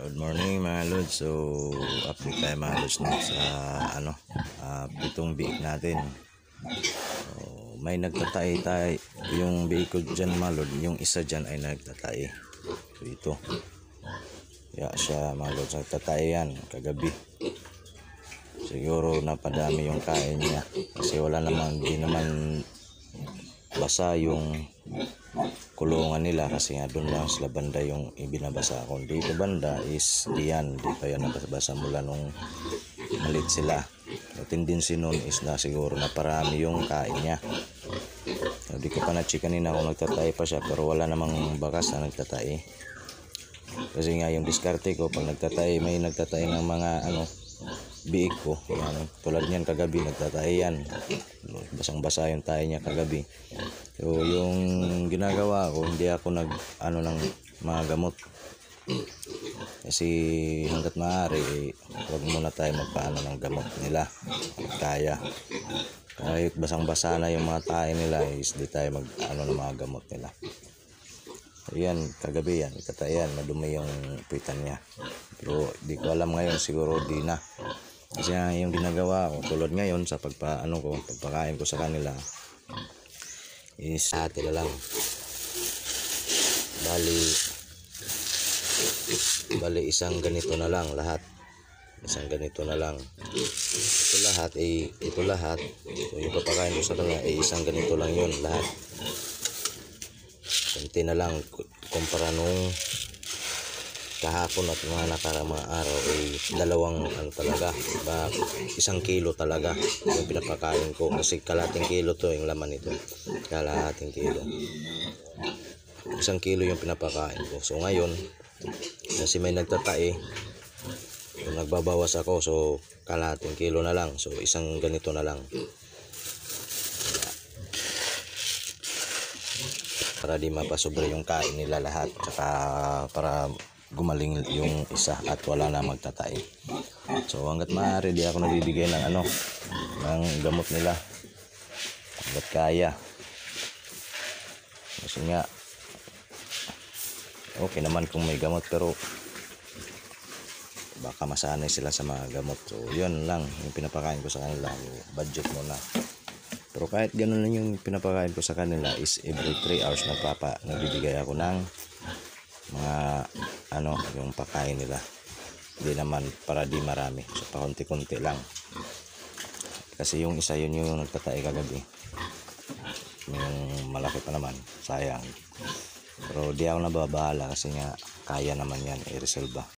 Good morning mga lods. So update tayo mga lods no, sa pitong biik natin. So, may nagtatay tayo yung biik ko dyan mga lods. Yung isa dyan ay nagtatay. So ito siya mga lods, nagtatay yan kagabi. Siguro napadami yung kain niya kasi wala naman, di naman basa yung kulungan nila kasi nga doon lang sila banda yung ibinabasa ko. Dito banda is diyan, di pa yan nabasa mula nung malit sila. So, tendency nun is na siguro na parami yung kain niya. So, di ko pa na-check kanina kung nagtatay pa siya, pero wala namang bakas na nagtatay kasi nga yung diskarte ko pag nagtatay, may nagtatay ng mga biik ko yan, tulad niyan kagabi nagtatay yan, basang basa yung tayo niya kagabi. So yung ginagawa ko, hindi ako ng mga gamot kasi hanggat maaari huwag muna tayo magpaano ng gamot nila kaya. Kahit basang basa na yung mga tayo nila is di tayo ng mga gamot nila. Ayan, kagabi yan, ikatayan, madumi yung pitan niya. Pero di ko alam ngayon, siguro di na. Kasi yung ginagawa ko, tulad ngayon sa pagpakain ko sa kanila is ate na lang. Bali isang ganito na lang lahat. Isang ganito na lang. Ito lahat. So yung papakain ko sa kanila ay isang ganito lang yun lahat. Kunti na lang kumpara nung kahapon at mga nakarang mga araw ay dalawang talaga, 1 kilo talaga yung pinapakain ko kasi kalating kilo to yung laman nito, kalating kilo, 1 kilo yung pinapakain ko. So ngayon kasi may nagtatae, so nagbabawas ako, so kalating kilo na lang, so isang ganito na lang para di mapasobre yung kain nila lahat, saka para gumaling yung isa at wala na magtatay. So hanggat maaari di ako nabibigay ng ng gamot nila hanggat kaya kasi nga okay naman kung may gamot, pero baka masanay sila sa mga gamot. So yun lang yung pinapakain ko sa kanila, budget muna. Pero kahit ganun lang yung pinapakain ko sa kanila is every 3 hours nagbibigay ako ng mga yung pakain nila. Hindi naman para di marami, so pakunti-kunti lang kasi yung isa yun yung nagtatay kagabi, yung malaki pa naman, sayang. Pero di ako nababahala kasi nga kaya naman yan i-resolve.